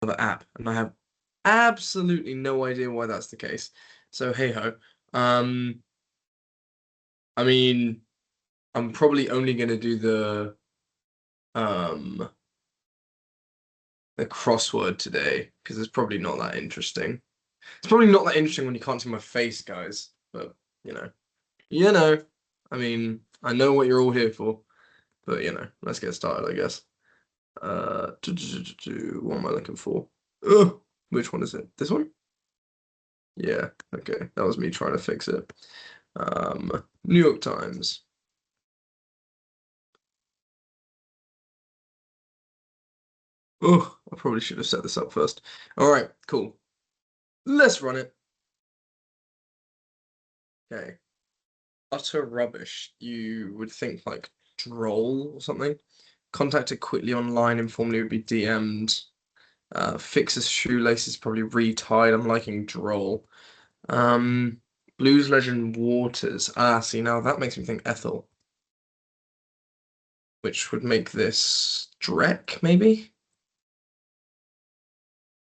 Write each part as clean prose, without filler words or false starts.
other app, and I have absolutely no idea why that's the case. So hey ho. Um, I mean, I'm probably only gonna do um the crossword today because it's probably not that interesting. It's probably not that interesting when you can't see my face, guys. But you know, you know. I mean, I know what you're all here for, but let's get started, I guess. What am I looking for? Ugh, which one is it? This one? Yeah, okay. That was me trying to fix it. New York Times. Oh, I probably should have set this up first. All right, cool. Let's run it. Okay. Utter rubbish. You would think like droll or something. Contacted quickly online, informally would be DM'd. Fixes shoelaces, probably retied. I'm liking droll. Um, Blues legend Waters. Ah, see, now that makes me think Ethel, which would make this Drek, maybe?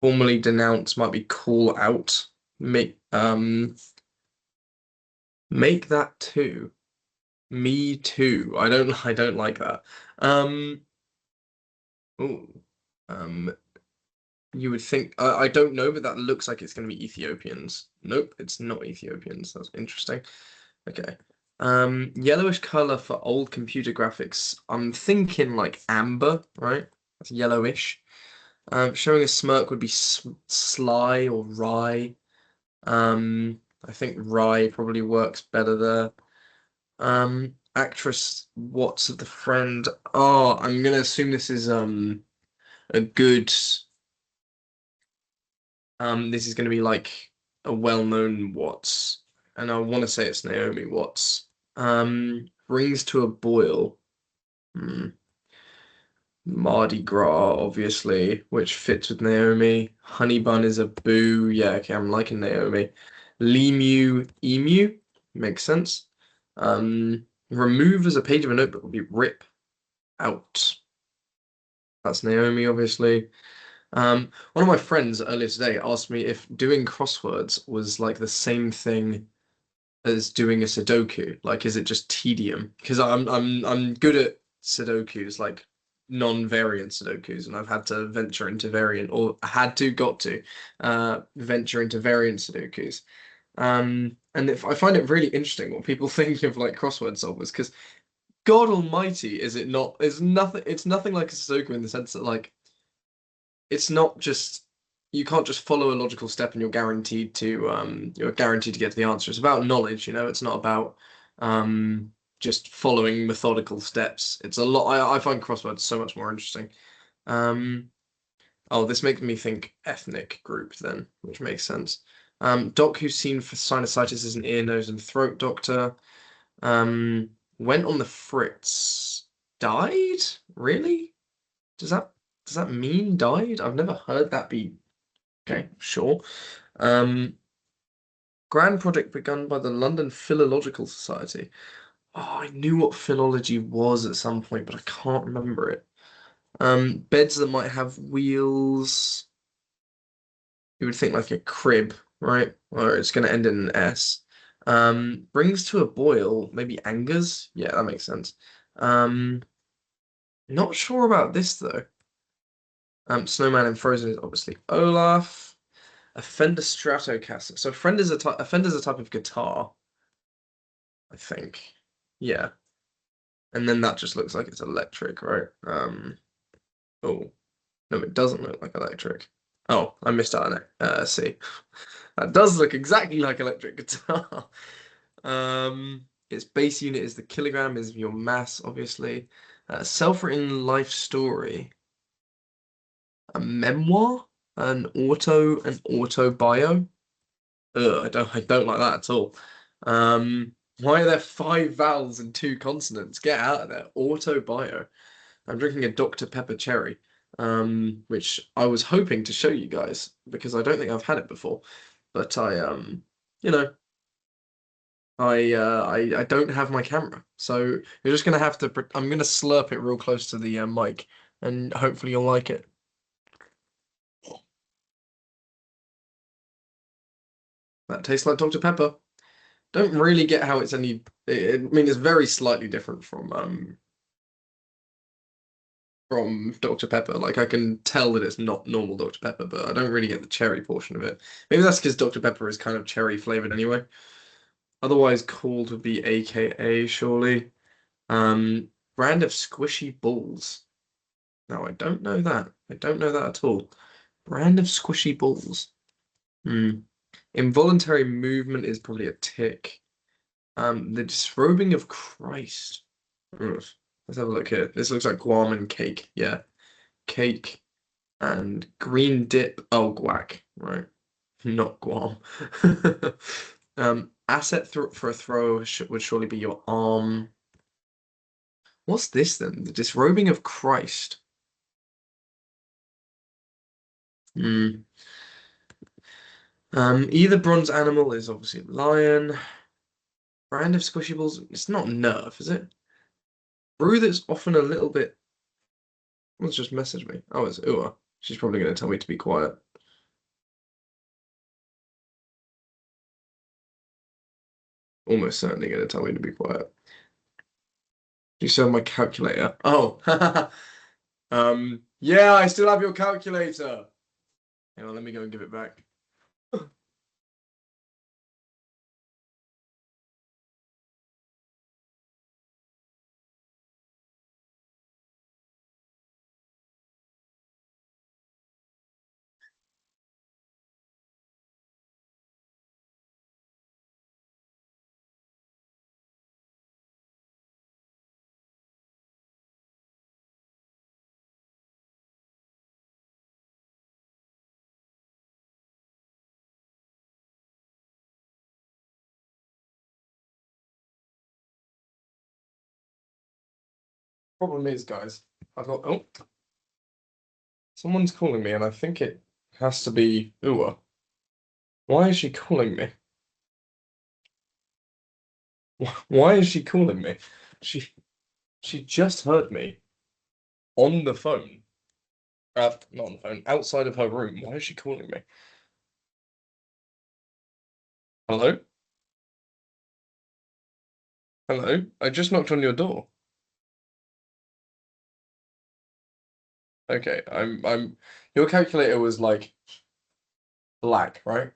Formally denounce might be call out. Make that too. Me too. I don't like that. Um, ooh. Um, you would think I don't know, but that looks like it's gonna be Ethiopians. Nope, it's not Ethiopians. That's interesting. Okay. Yellowish color for old computer graphics. I'm thinking like amber, right? That's yellowish. Showing a smirk would be sly or wry. I think rye probably works better there. Actress, what's the friend? Oh, I'm gonna assume this is a good this is gonna be like a well-known Watts, and I want to say it's Naomi Watts. Brings to a boil. Hmm. Mardi Gras, obviously, which fits with Naomi. Honey Bun is a boo. Yeah, okay, I'm liking Naomi. Lemu, emu, makes sense. Remove as a page of a notebook would be rip out. That's Naomi, obviously. One of my friends earlier today asked me if doing crosswords was like the same thing as doing a Sudoku. Like, is it just tedium? Because I'm good at Sudokus, like non-variant Sudokus, and I've had to venture into variant, or had to, got to, venture into variant Sudokus. And if I find it really interesting what people think of like crossword solvers, because God Almighty, is it not? It's nothing like a Sudoku in the sense that like it's not just you can't just follow a logical step and you're guaranteed to get to the answer. It's about knowledge, it's not about just following methodical steps. It's a lot I find crosswords so much more interesting. Um oh, this makes me think ethnic group then, which makes sense. Doc who's seen for sinusitis is an ear, nose, and throat doctor. Went on the fritz. Died? Really? Does that does that mean died? I've never heard that be. Okay, sure. Um, Grand project begun by the London Philological Society. Oh, I knew what philology was at some point, but I can't remember it. Beds that might have wheels. You would think like a crib, right? Or it's going to end in an S. Brings to a boil, maybe angers. Yeah, that makes sense. Um, Not sure about this though. Snowman and Frozen is obviously Olaf. A Fender Stratocaster. So a Fender's a type of guitar, I think. Yeah. And then that just looks like it's electric, right? Oh, no, it doesn't look like electric. Oh, I missed out on it. See. That does look exactly like electric guitar. Its base unit is the kilogram, is your mass, obviously. Self-written life story. A memoir? An auto bio? Ugh, I don't like that at all. Why are there five vowels and two consonants? Get out of there. Auto bio. I'm drinking a Dr. Pepper cherry, which I was hoping to show you guys because I don't think I've had it before. But you know, I don't have my camera, so you're just gonna have to. I'm gonna slurp it real close to the mic, and hopefully you'll like it. That tastes like Dr. Pepper. Don't really get how it's any. I mean, it's very slightly different from Dr. Pepper. Like I can tell that it's not normal Dr. Pepper, but I don't really get the cherry portion of it. Maybe that's because Dr. Pepper is kind of cherry flavored anyway. Otherwise, called would be AKA surely. Um, Brand of squishy balls. No, I don't know that. I don't know that at all. Brand of squishy balls. Hmm. Involuntary movement is probably a tick. The disrobing of Christ. Ugh. Let's have a look here. This looks like Guam and cake. Yeah, cake and green dip. Oh, guac. Right, not Guam. Asset th for a throw would surely be your arm. What's this then? The disrobing of Christ. Hmm. Either bronze animal is obviously lion. Brand of squishy balls. It's not Nerf, is it? Brew that's often a little bit. Let's just message me. Oh, it's Ua. She's probably going to tell me to be quiet. Almost certainly going to tell me to be quiet. You saw my calculator. Oh, yeah, I still have your calculator. Hang on, let me go and give it back. Problem is, guys, I've got. Oh, someone's calling me, and I think it has to be Ua. Why is she calling me? Why is she calling me? She she just heard me on the phone. Not on the phone, outside of her room. Why is she calling me? Hello? Hello? I just knocked on your door. Okay, your calculator was like black, right?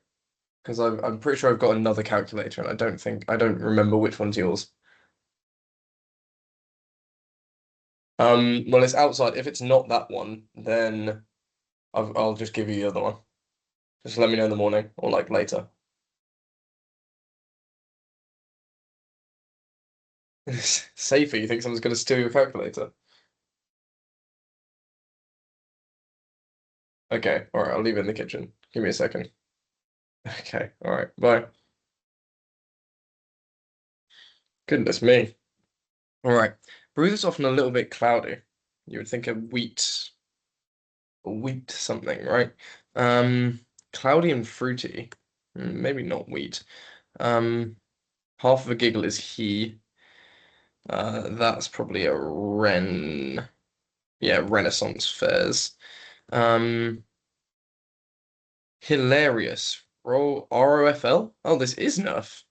Because I'm pretty sure I've got another calculator and I don't remember which one's yours. Well, it's outside. If it's not that one, then I'll just give you the other one. Just let me know in the morning or like later. Safer, you think someone's gonna steal your calculator? Okay, all right, I'll leave it in the kitchen. Give me a second. Okay, all right, bye. Goodness me. All right, brew is often a little bit cloudy. You would think a wheat something, right? Cloudy and fruity. Maybe not wheat. Um, half of a giggle is he. That's probably a Ren. Yeah, Renaissance fairs. Um, hilarious. ROFL? Oh, this is Nerf.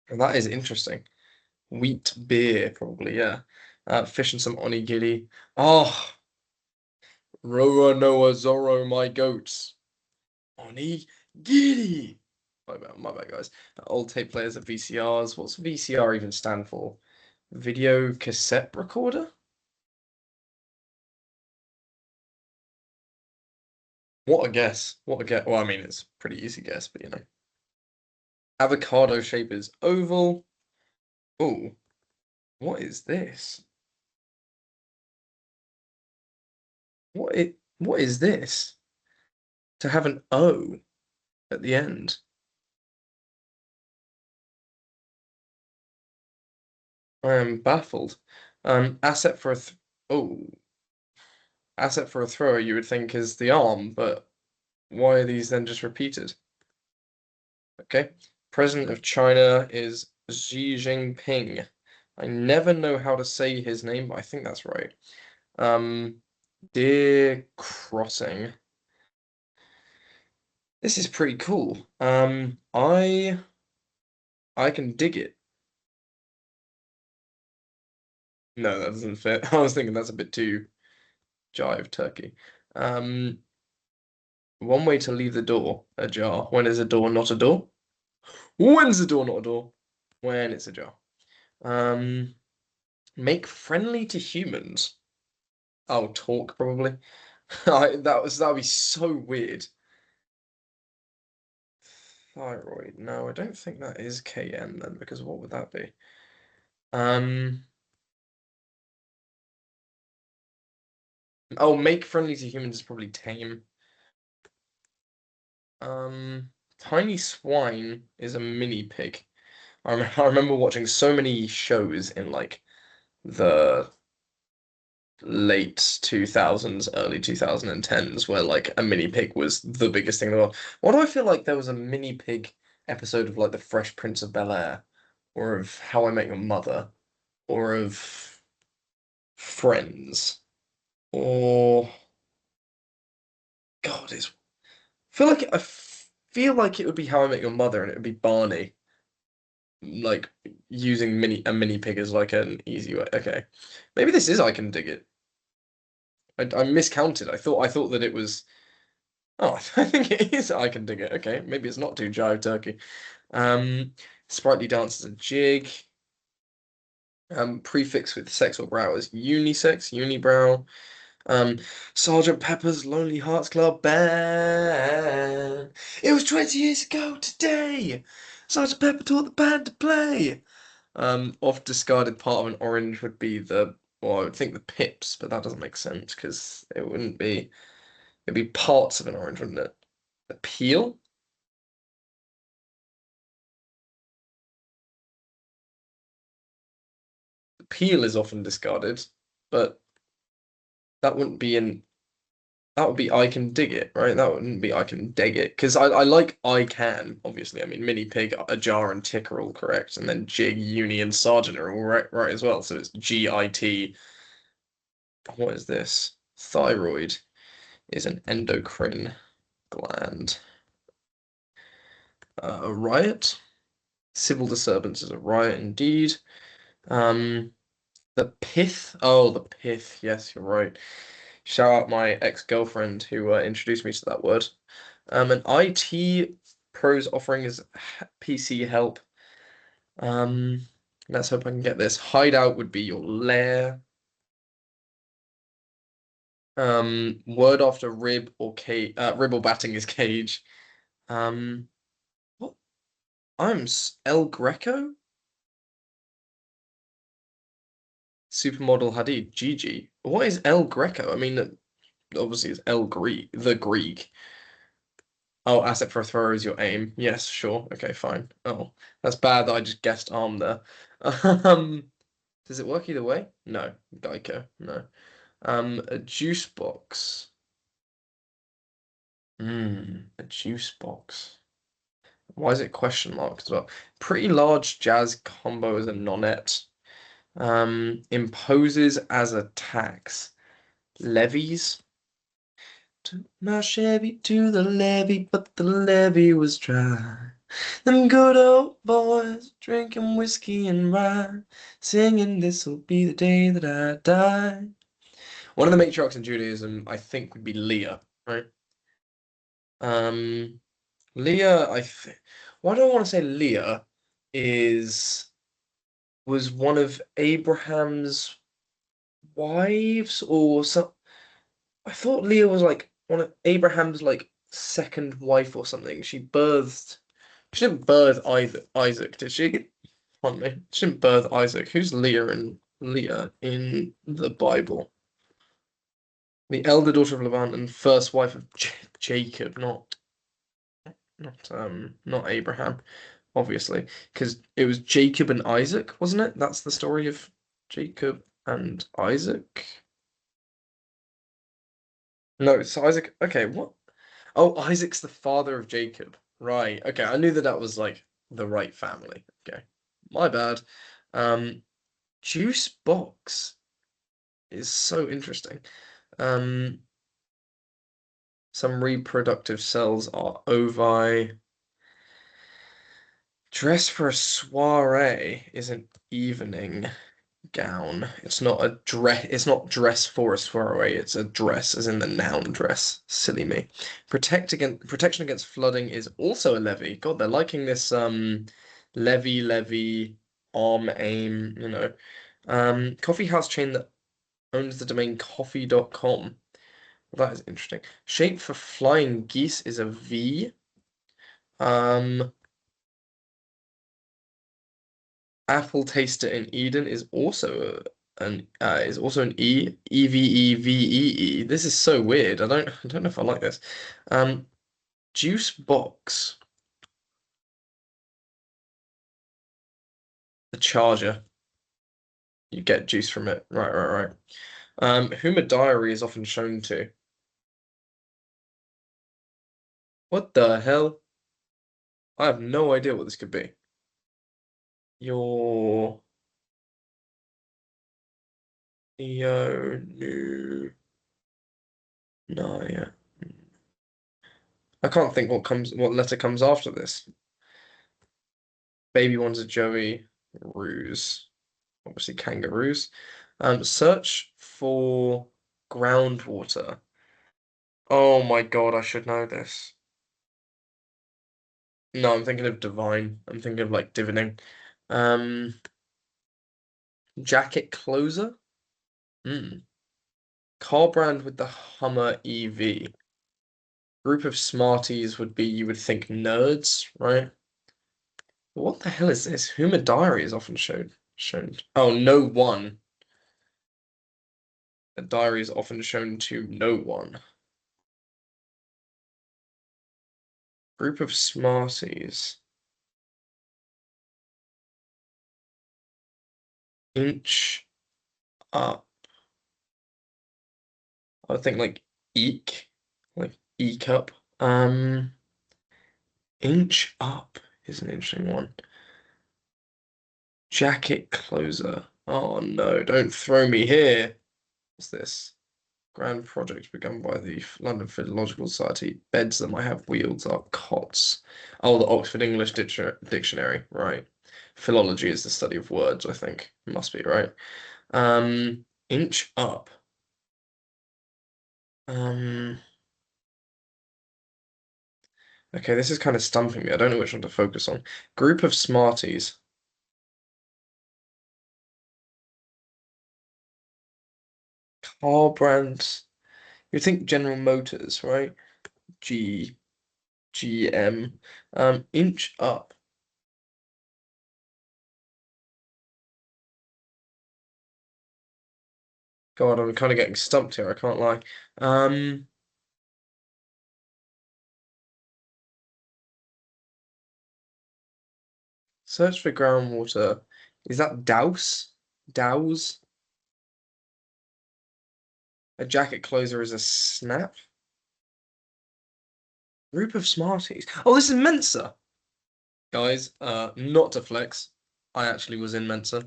That is interesting. Wheat beer, probably, yeah. Fish and some onigiri. Oh, Roa Noa Zoro, my goats. Onigiri. My bad, guys. Old tape players at VCRs. What's VCR even stand for? Video cassette recorder? What a guess. What a guess. Well, I mean, it's a pretty easy guess, but you know. Avocado shape is oval. Oh, what is this? What is this? To have an O at the end. I am baffled. Asset for a th oh, asset for a thrower you would think is the arm, but why are these then just repeated? Okay. President of China is Xi Jinping. I never know how to say his name, but I think that's right. Deer crossing. This is pretty cool. I can dig it. No, that doesn't fit. I was thinking that's a bit too jive turkey. Um, One way to leave the door ajar. When is a door not a door? When's a door not a door? When it's ajar. Um, Make friendly to humans. Oh, talk probably. That would be so weird. Thyroid. No, I don't think that is KN then, because what would that be? Um, oh, make friendly to humans is probably tame. Tiny swine is a mini pig. I remember watching so many shows in like the late 2000s, early 2010s, where like a mini pig was the biggest thing in the world. Why do I feel like there was a mini pig episode of like The Fresh Prince of Bel-Air, or of How I Met Your Mother, or of Friends, or God, I feel like it would be How I Met Your Mother, and it would be Barney, like using mini pig as like an easy way. Okay, maybe this is I Can Dig It. I miscounted. I thought that it was. Oh, I think it is I Can Dig It. Okay, maybe it's not too jive turkey. Um, Sprightly dance is a jig. Prefix with sex or brow is unisex, unibrow. Um, Sergeant Pepper's Lonely Hearts Club Band. It was 20 years ago today. Sergeant Pepper taught the band to play. Oft discarded part of an orange would be well, I would think the pips, but that doesn't make sense because it wouldn't be. It'd be parts of an orange, wouldn't it? The peel? The peel is often discarded, but that wouldn't be in. That would be I Can Dig It, right? That wouldn't be I Can Dig It because I like I Can, obviously. I mean, Mini Pig, Ajar, and Tick are all correct, and then Jig, Uni, and Sergeant are all right as well. So it's GIT. What is this? Thyroid is an endocrine gland. A riot. Civil disturbance is a riot indeed. Um, the pith. Oh, the pith. Yes, you're right. Shout out my ex-girlfriend who introduced me to that word. An IT pros offering is PC help. Um, let's hope I can get this. Hideout would be your lair. Word after rib or cage. Rib or batting is cage. Um, what? El Greco? Supermodel Hadid. Gigi. What is El Greco? I mean, obviously it's El Greek, the Greek. Oh, asset for a thrower is your aim. Yes, sure. Okay, fine. Oh, that's bad that I just guessed arm there. Um, does it work either way? No. Geico. No. A juice box. A juice box. Why is it question mark as well? Pretty large jazz combo as a nonette. Imposes as a tax. Levies. Took my Chevy to the levee, but the levee was dry. Them good old boys drinking whiskey and rye, singing this'll be the day that I die. One of the matriarchs in Judaism, I think, would be Leah, right? Um, Leah, why do I want to say Leah is was one of Abraham's wives or some. I thought Leah was like one of Abraham's like second wife or something. She didn't birth Isaac, did she? Pardon me. She didn't birth Isaac. Who's Leah in the Bible? The elder daughter of Laban and first wife of Jacob, not Abraham, obviously, because it was Jacob and Isaac, wasn't it? That's the story of Jacob and Isaac. No, it's Isaac. Okay, what? Oh, Isaac's the father of Jacob. Right. Okay, I knew that was like the right family. Okay, my bad. Um, Juice box is so interesting. Um, Some reproductive cells are ovi. Dress for a soiree is an evening gown. It's not a dress. It's not dress for a soiree. It's a dress, as in the noun dress. Silly me. Protection against flooding is also a levy. God, they're liking this levy, arm, aim. Coffee house chain that owns the domain coffee.com. Well, that is interesting. Shape for flying geese is a V. Um, Apple taster in Eden is also an Evevee. This is so weird. I don't know if I like this. Um, Juice box, the charger. You get juice from it. Right, right, right. Whom a diary is often shown to. What the hell? I have no idea what this could be. Your Yo new no yeah. I can't think what letter comes after this. Baby one's a Joey ruse. Obviously kangaroos. Search for groundwater. Oh my God, I should know this. No, I'm thinking of divine. I'm thinking of like divining. Um, Jacket closer? Hmm. Car brand with the Hummer EV. Group of smarties would be, you would think nerds, right? What the hell is this? Whom a diary is often shown. Oh, no one. A diary is often shown to no one. Group of smarties. Inch up. I would think like eek up. Inch up is an interesting one. Jacket closer. Oh no, don't throw me here. What's this? Grand project begun by the London Philological Society. Beds that might have wheels are cots. Oh, the Oxford English Dictionary, right. Philology is the study of words, I think. Must be, right? Inch up. Um, okay, this is kind of stumping me. I don't know which one to focus on. Group of smarties. Car brands. You think General Motors, right? G GM. Inch up. God, I'm kind of getting stumped here, I can't lie. Um, Search for groundwater. Is that douse? Douse? A jacket closer is a snap? Group of smarties. Oh, this is Mensa! Guys, not to flex. I actually was in Mensa.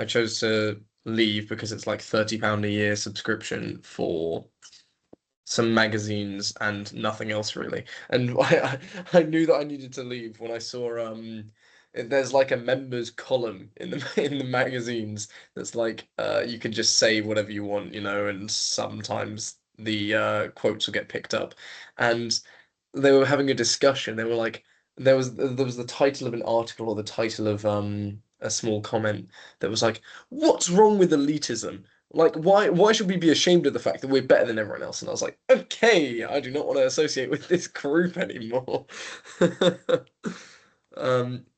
I chose to leave because it's like £30 a year subscription for some magazines and nothing else really. And I knew that I needed to leave when I saw there's like a members column in the in the magazines that's like you can just say whatever you want, and sometimes the quotes will get picked up. And they were having a discussion. They were like there was the title of an article or the title of a small comment that was like, "What's wrong with elitism?" Like, why should we be ashamed of the fact that we're better than everyone else? And I was like, okay, I do not want to associate with this group anymore.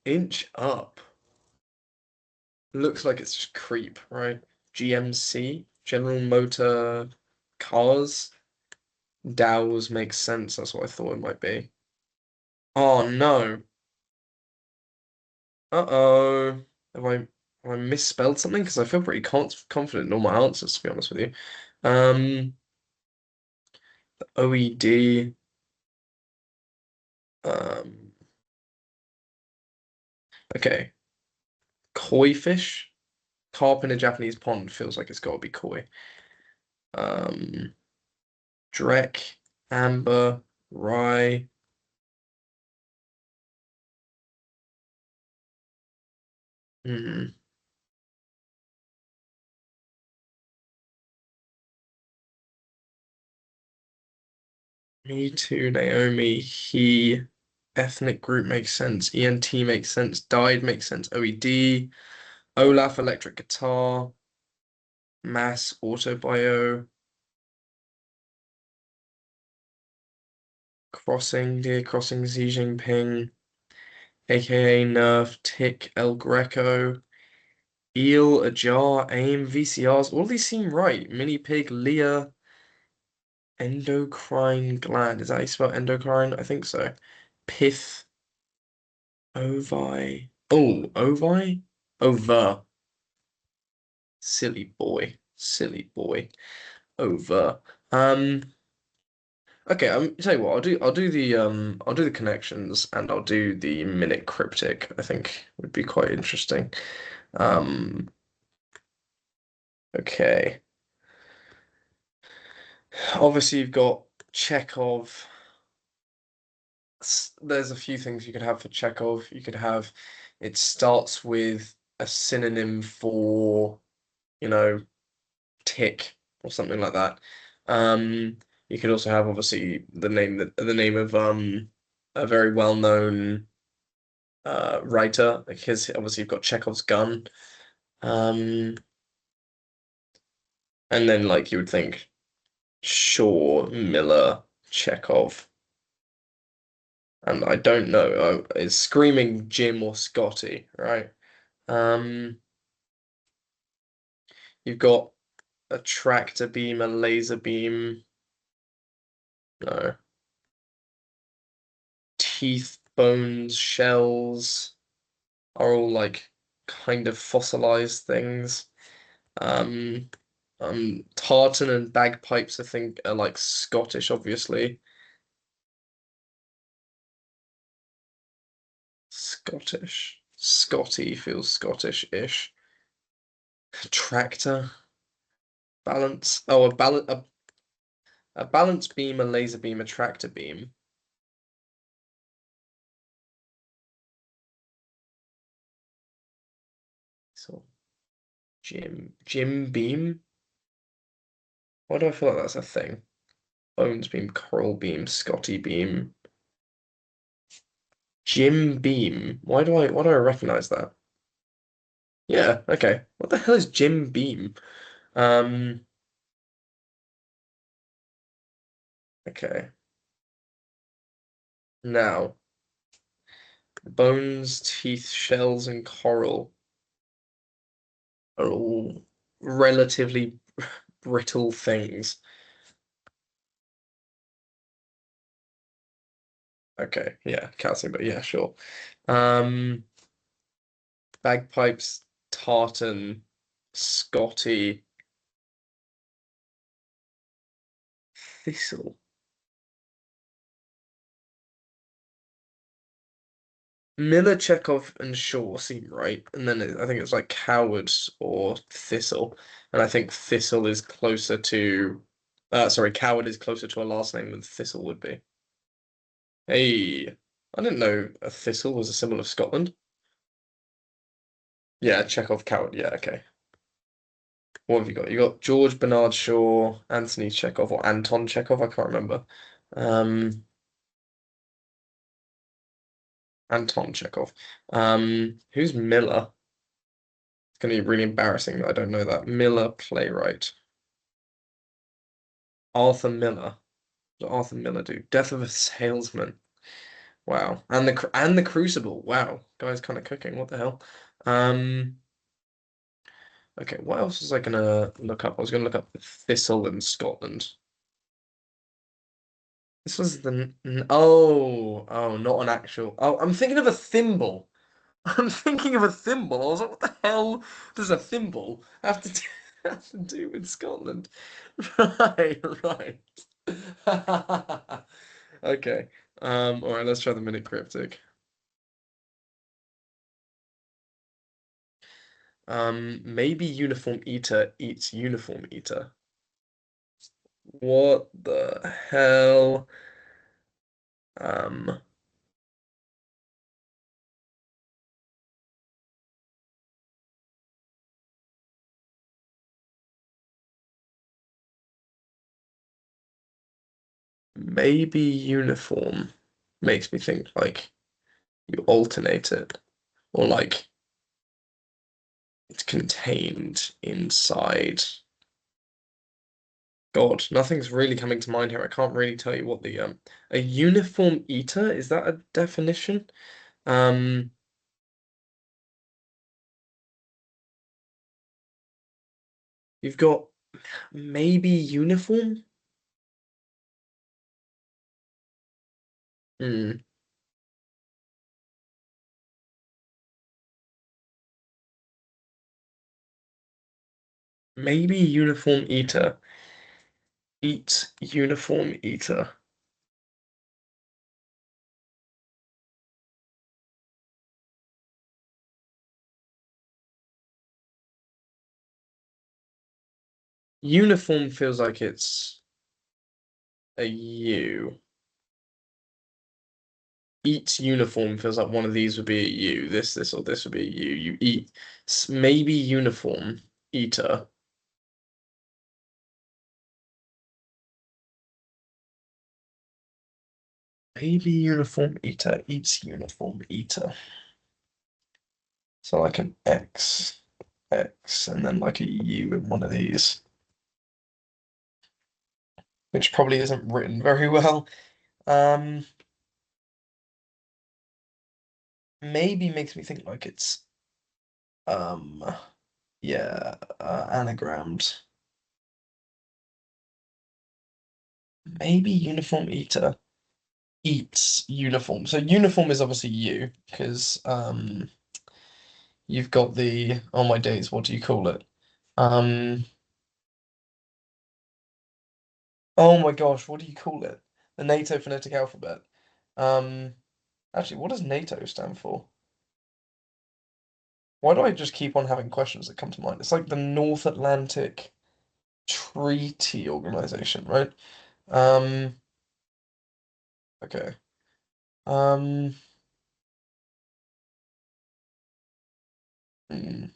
Inch up. Looks like it's just creep, right? GMC, General Motor Cars. Dows makes sense. That's what I thought it might be. Oh no. Uh-oh. Have I misspelled something? Because I feel pretty confident in all my answers, to be honest with you. Um, OED. Um, okay. Koi fish. Carp in a Japanese pond feels like it's got to be koi. Um, Drek. amber, rye. Hmm. Me too, Naomi. He. Ethnic group makes sense. ENT makes sense. Died makes sense. OED. Olaf, electric guitar. Mass, autobio. Crossing, dear crossing, Xi Jinping. AKA Nerf, Tick, El Greco. Eel, Ajar, AIM, VCRs. All these seem right. Mini Pig, Leah. Endocrine gland. Is that how you spell endocrine? I think so. Pith, ovi. Oh, ovi? Over. Silly boy. Silly boy. Over. Um, okay, tell you what, I'll do the connections and I'll do the minute cryptic, I think would be quite interesting. Um, okay. Obviously you've got Chekhov. There's a few things you could have for Chekhov. You could have it starts with a synonym for, you know, tick or something like that. Um, you could also have obviously the name of a very well-known writer. Like his obviously you've got Chekhov's gun. Um, and then like you would think Shaw, Miller, Chekhov, and I don't know. It's screaming Jim or Scotty, right? Um, you've got a tractor beam, a laser beam, no, teeth, bones, shells are all like kind of fossilized things. Um, tartan and bagpipes, I think, are like Scottish, obviously. Scottish. Scotty feels Scottish-ish. Tractor, balance. Oh, a balance beam, a laser beam, a tractor beam. So Jim beam. Why do I feel like that's a thing? Bones beam, coral beam, Scotty beam, Jim beam. Why do I recognize that? Yeah, okay. What the hell is Jim beam? Um, okay. Now, bones, teeth, shells, and coral are all relatively brittle things. Okay, yeah, calcium, but yeah, sure. Um, bagpipes, tartan, Scotty, thistle. Miller, Chekhov, and Shaw seem right, and then I think it's like Coward or Thistle, and I think Thistle is closer to, sorry, Coward is closer to a last name than Thistle would be. Hey, I didn't know a thistle was a symbol of Scotland. Yeah, Chekhov, Coward. Yeah, okay. What have you got? You got George Bernard Shaw, Anthony Chekhov, or Anton Chekhov. I can't remember. Um, Anton Chekhov. Who's Miller? It's going to be really embarrassing that I don't know that. Miller, playwright. Arthur Miller. What did Arthur Miller do? Death of a Salesman. Wow. And the Crucible. Wow. Guy's kind of cooking. What the hell? Um, okay, what else was I gonna look up? I was gonna look up the Thistle in Scotland. This was not an actual. Oh, I'm thinking of a thimble. I'm thinking of a thimble. I was like, what the hell does a thimble have to do with Scotland? Right, right. Okay. All right, let's try the minute cryptic. Maybe uniform eater eats uniform eater. What the hell? Um, maybe uniform makes me think like you alternate it, or like it's contained inside. God, nothing's really coming to mind here. I can't really tell you what the a uniform eater, is that a definition? Um, you've got maybe uniform? Hmm. Maybe uniform eater. Eat uniform eater. Uniform feels like it's a U. Eat uniform feels like one of these would be a U. This, or this would be a U. You eat. Maybe uniform eater. Maybe uniform eater eats uniform eater. So like an X, X, and then like a U in one of these, which probably isn't written very well. Um, maybe makes me think like it's um, yeah, anagrammed. Maybe uniform eater eats uniform. So uniform is obviously you, because you've got the, oh my days, what do you call it? Um, oh my gosh, what do you call it? The NATO phonetic alphabet. Um, actually, what does NATO stand for? Why do I just keep on having questions that come to mind? It's like the North Atlantic Treaty Organization, right? Um, okay. Um, hmm.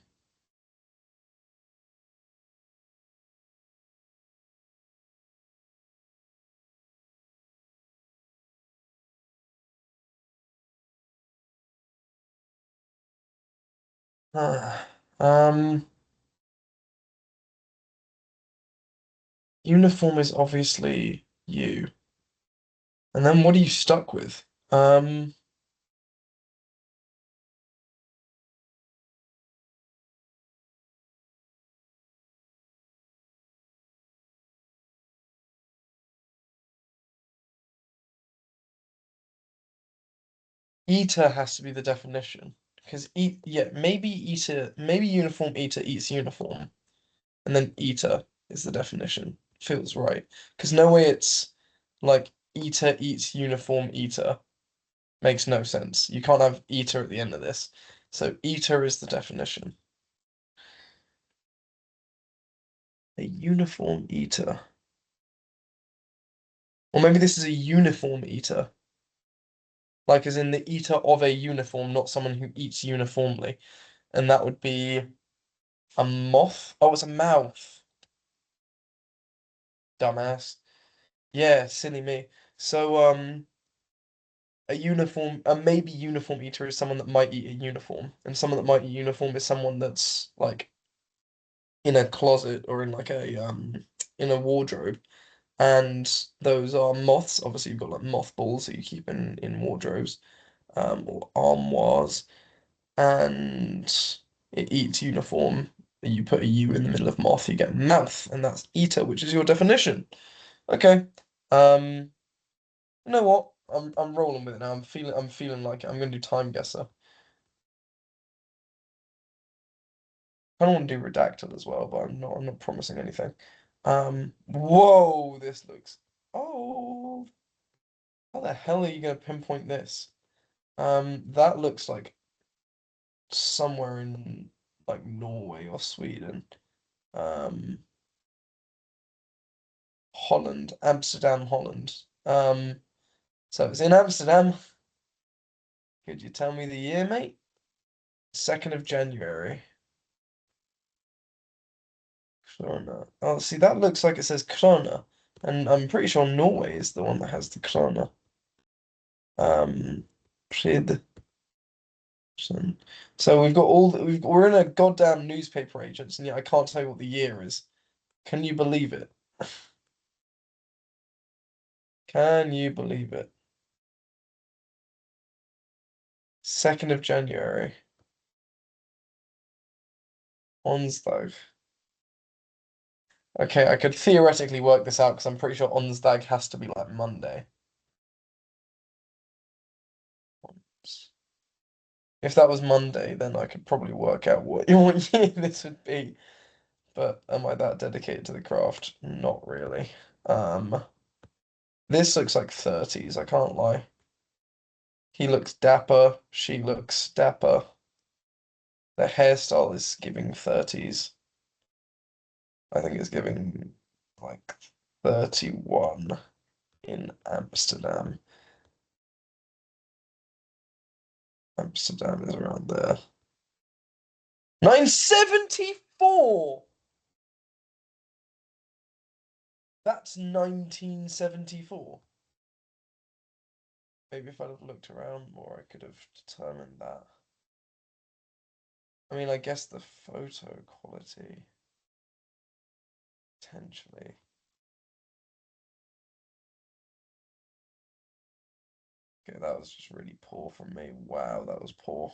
Ah, uniform is obviously you. And then what are you stuck with? Eater has to be the definition. Because yeah, maybe eater, maybe uniform eater eats uniform. And then eater is the definition. Feels right. Because no way it's like eater eats uniform eater. Makes no sense. You can't have eater at the end of this. So eater is the definition. A uniform eater. Or maybe this is a uniform eater. Like as in the eater of a uniform, not someone who eats uniformly. And that would be a moth. Oh, it's a mouth. Dumbass. Yeah, silly me. So, a maybe uniform eater is someone that might eat a uniform, and someone that might eat uniform is someone that's like in a closet or in like a in a wardrobe. And those are moths. Obviously, you've got like mothballs that you keep in wardrobes, or armoires, and it eats uniform. You put a U in the middle of moth, you get mouth, and that's eater, which is your definition. Okay. Um, you know what? I'm rolling with it now. I'm feeling like I'm gonna do time guesser. I don't want to do redacted as well, but I'm not promising anything. Whoa, this looks. Oh, how the hell are you gonna pinpoint this? That looks like somewhere in like Norway or Sweden. Um, Holland, Amsterdam, Holland. So it's in Amsterdam. Could you tell me the year, mate? 2nd of January. Krona. Oh, see, that looks like it says Krona. And I'm pretty sure Norway is the one that has the Krona. Prid. So we've got we're in a goddamn newspaper agents, and yet I can't tell you what the year is. Can you believe it? Can you believe it? 2nd of January. Onsdag. Okay, I could theoretically work this out because I'm pretty sure Onsdag has to be like Monday. If that was Monday, then I could probably work out what year this would be. But am I that dedicated to the craft? Not really. This looks like 30s, I can't lie. He looks dapper, she looks dapper. The hairstyle is giving 30s. I think it's giving like 31 in Amsterdam. Amsterdam is around there. 974! That's 1974. Maybe if I'd have looked around more, I could have determined that. I mean, I guess the photo quality, potentially. Okay, that was just really poor from me. Wow, that was poor.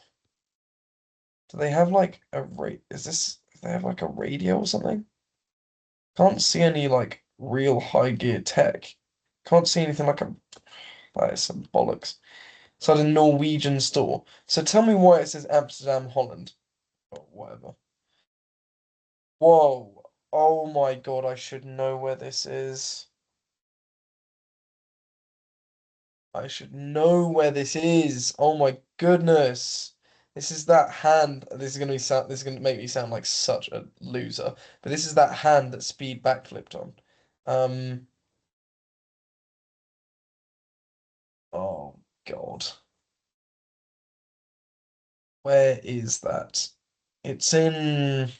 Do they have like a is this, do they have like a radio or something? Can't see any like real high gear tech. Can't see anything like a, that is some bollocks. So at a Norwegian store. So tell me why it says Amsterdam, Holland. Or whatever. Whoa. Oh my God, I should know where this is. I should know where this is. Oh my goodness. This is that hand. This is gonna make me sound like such a loser. But this is that hand that Speed backflipped on. Um oh God. Where is that? It's in,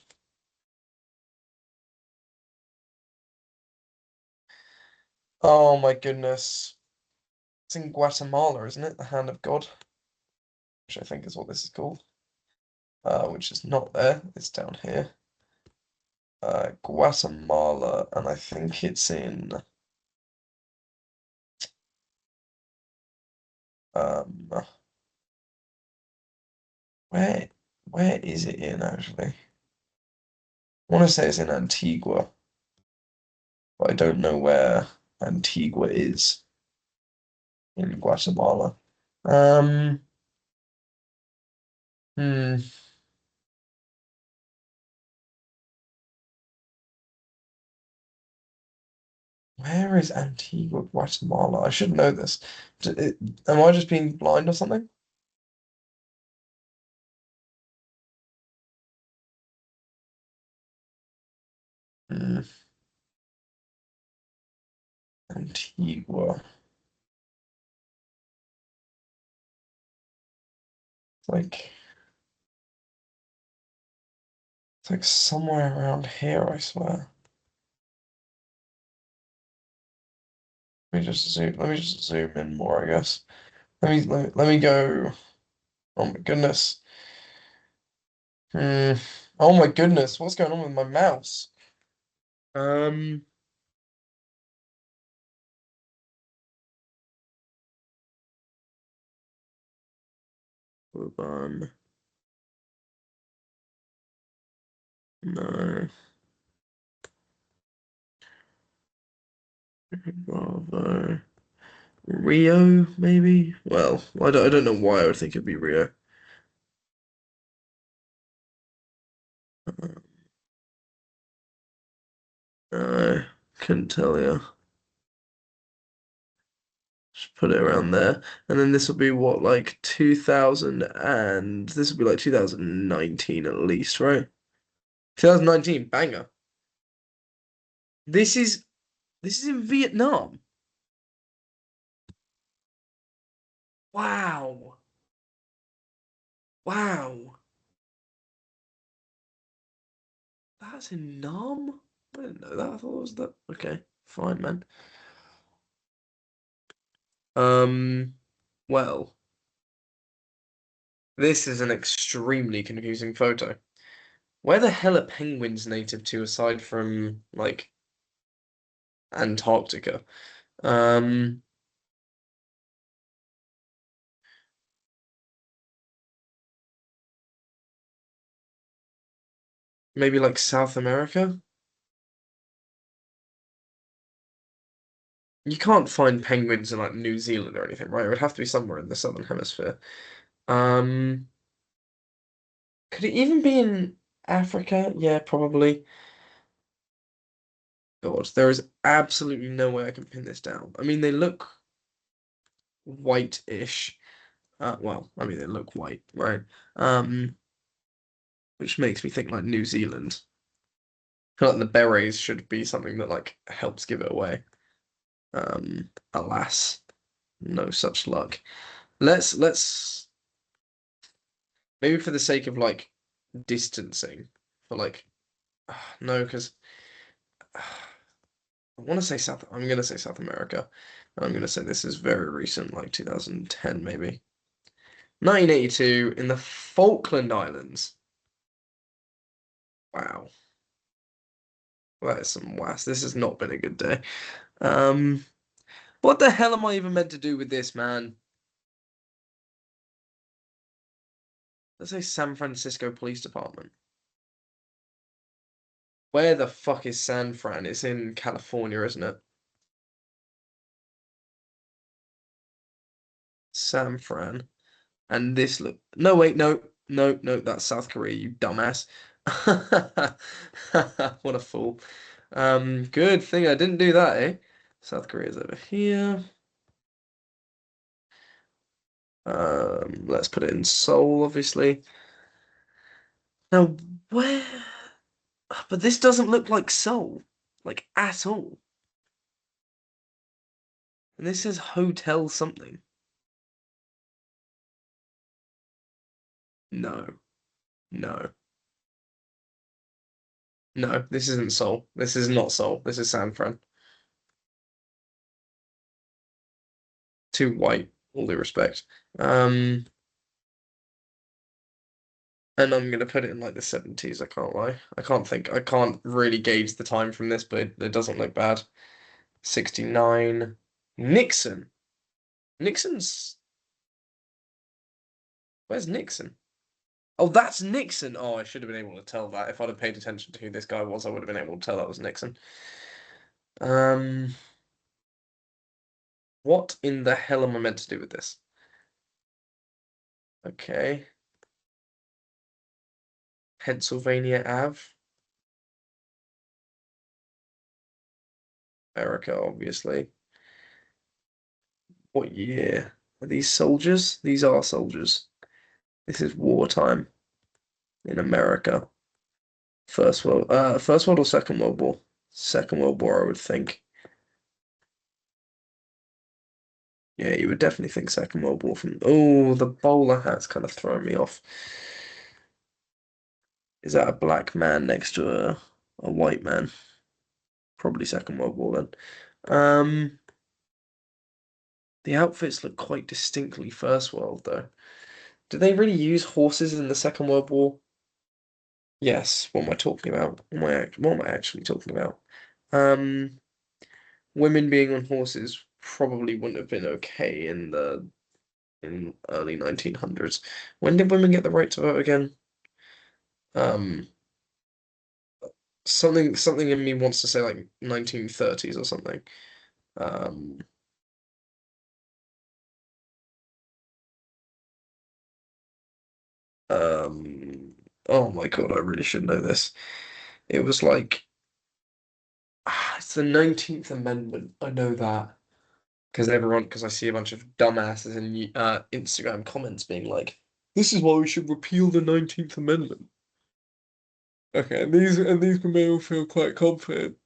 oh my goodness. It's in Guatemala, isn't it? The Hand of God, which I think is what this is called. Which is not there. It's down here. Guatemala, and I think it's in um where where is it in actually? I want to say it's in Antigua, but I don't know where Antigua is in Guatemala. Um, hmm, where is Antigua, Guatemala? I should know this. Am I just being blind or something? Hmm, Antigua. It's like it's like somewhere around here, I swear. Let me just zoom in more, I guess. Let me go. Oh my goodness. Hmm. Oh my goodness, what's going on with my mouse? Um, hold on. No. Bravo. Rio, maybe? Well, I don't know why I would think it'd be Rio. No, couldn't tell you. Just put it around there. And then this will be what, like 2000 and this will be like 2019 at least, right? 2019, banger. This is This is in Vietnam. Wow. Wow. That's in Nam? I didn't know that. I thought it was that. Okay, fine, man. Um, well, this is an extremely confusing photo. Where the hell are penguins native to aside from like Antarctica? Um, maybe like South America? You can't find penguins in like New Zealand or anything, right? It would have to be somewhere in the Southern Hemisphere. Um, could it even be in Africa? Yeah, probably. God, there is absolutely no way I can pin this down. I mean, they look white-ish. Well, I mean, they look white, right? Um, which makes me think like New Zealand. I feel like the berets should be something that like helps give it away. Alas, no such luck. Let's maybe for the sake of like distancing, for like no, because I want to say South. I'm gonna say South America. I'm gonna say this is very recent, like 2010 maybe. 1982 in the Falkland Islands. Wow, that is some was. This has not been a good day. Um, what the hell am I even meant to do with this, man? Let's say San Francisco Police Department. Where the fuck is San Fran? It's in California, isn't it? San Fran. And this look. No, wait, no, no, no. That's South Korea. You dumbass. What a fool. Good thing I didn't do that, eh? South Korea's over here. Let's put it in Seoul, obviously. Now, where? But this doesn't look like Seoul, like at all. And this says hotel something. No, no, no. This isn't Seoul. This is not Seoul. This is San Fran. Too white, all due respect. Um, and I'm gonna put it in like the 70s. I can't lie. I can't think. I can't really gauge the time from this, but it doesn't look bad. 69. Nixon. Nixon's. Where's Nixon? Oh, that's Nixon. Oh, I should have been able to tell that. If I'd have paid attention to who this guy was, I would have been able to tell that was Nixon. Um, what in the hell am I meant to do with this? Okay. Pennsylvania Ave. America, obviously. What year? Are these soldiers? These are soldiers. This is wartime in America. First World or Second World War? Second World War, I would think. Yeah, you would definitely think Second World War from. Oh, the bowler hat's kind of throwing me off. Is that a black man next to a white man? Probably Second World War then. The outfits look quite distinctly First World though. Did they really use horses in the Second World War? Yes. What am I talking about? What am I actually talking about? Um, women being on horses probably wouldn't have been okay in the in early 1900s. When did women get the right to vote again? Um, something in me wants to say like 1930s or something. Um, um, oh my God, I really should know this. It was like it's the 19th Amendment. I know that because I see a bunch of dumbasses in Instagram comments being like, "This is why we should repeal the 19th Amendment." Okay, and these can make me all feel quite confident.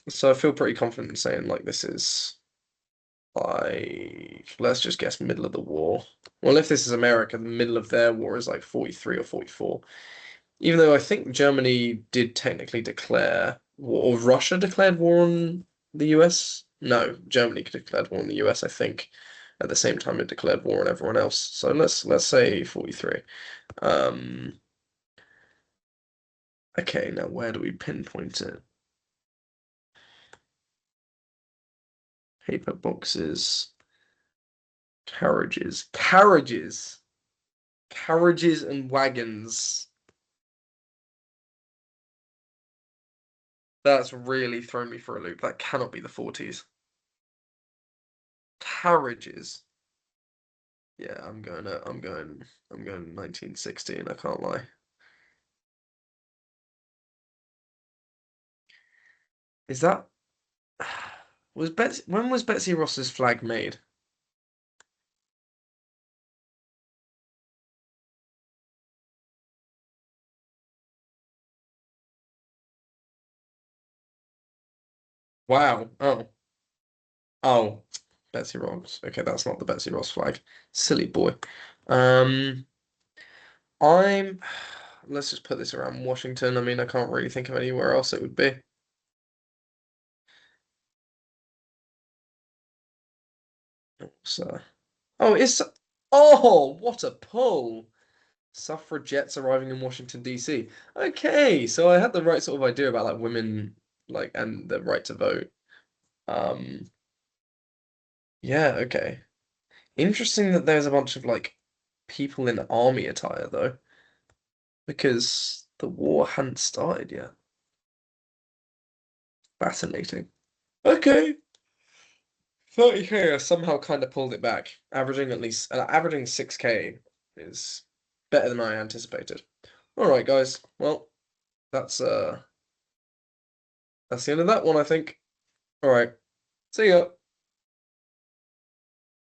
So I feel pretty confident in saying like this is like let's just guess middle of the war. Well, if this is America, the middle of their war is like 43 or 44. Even though I think Germany did technically declare war, or Russia declared war on the US. No, Germany declared war on the US, I think, at the same time it declared war on everyone else. So let's say 43. Um, okay, now where do we pinpoint it? Paper boxes, carriages and wagons. That's really thrown me for a loop. That cannot be the 40s. Carriages. Yeah, I'm going 1916, I can't lie. Is that was Betsy when was Betsy Ross's flag made? Wow. Oh. Oh. Betsy Ross. Okay, that's not the Betsy Ross flag. Silly boy. Um I'm let's just put this around Washington. I mean, I can't really think of anywhere else it would be. So oh, it's oh, what a pull. Suffragettes arriving in Washington, D.C. Okay, so I had the right sort of idea about like women like and the right to vote. Um yeah, okay. Interesting that there's a bunch of like people in army attire though, because the war hadn't started yet. Fascinating. Okay. 30K I somehow kind of pulled it back, averaging at least averaging 6K is better than I anticipated. All right, guys. Well, that's uh that's the end of that one, I think. All right. See ya.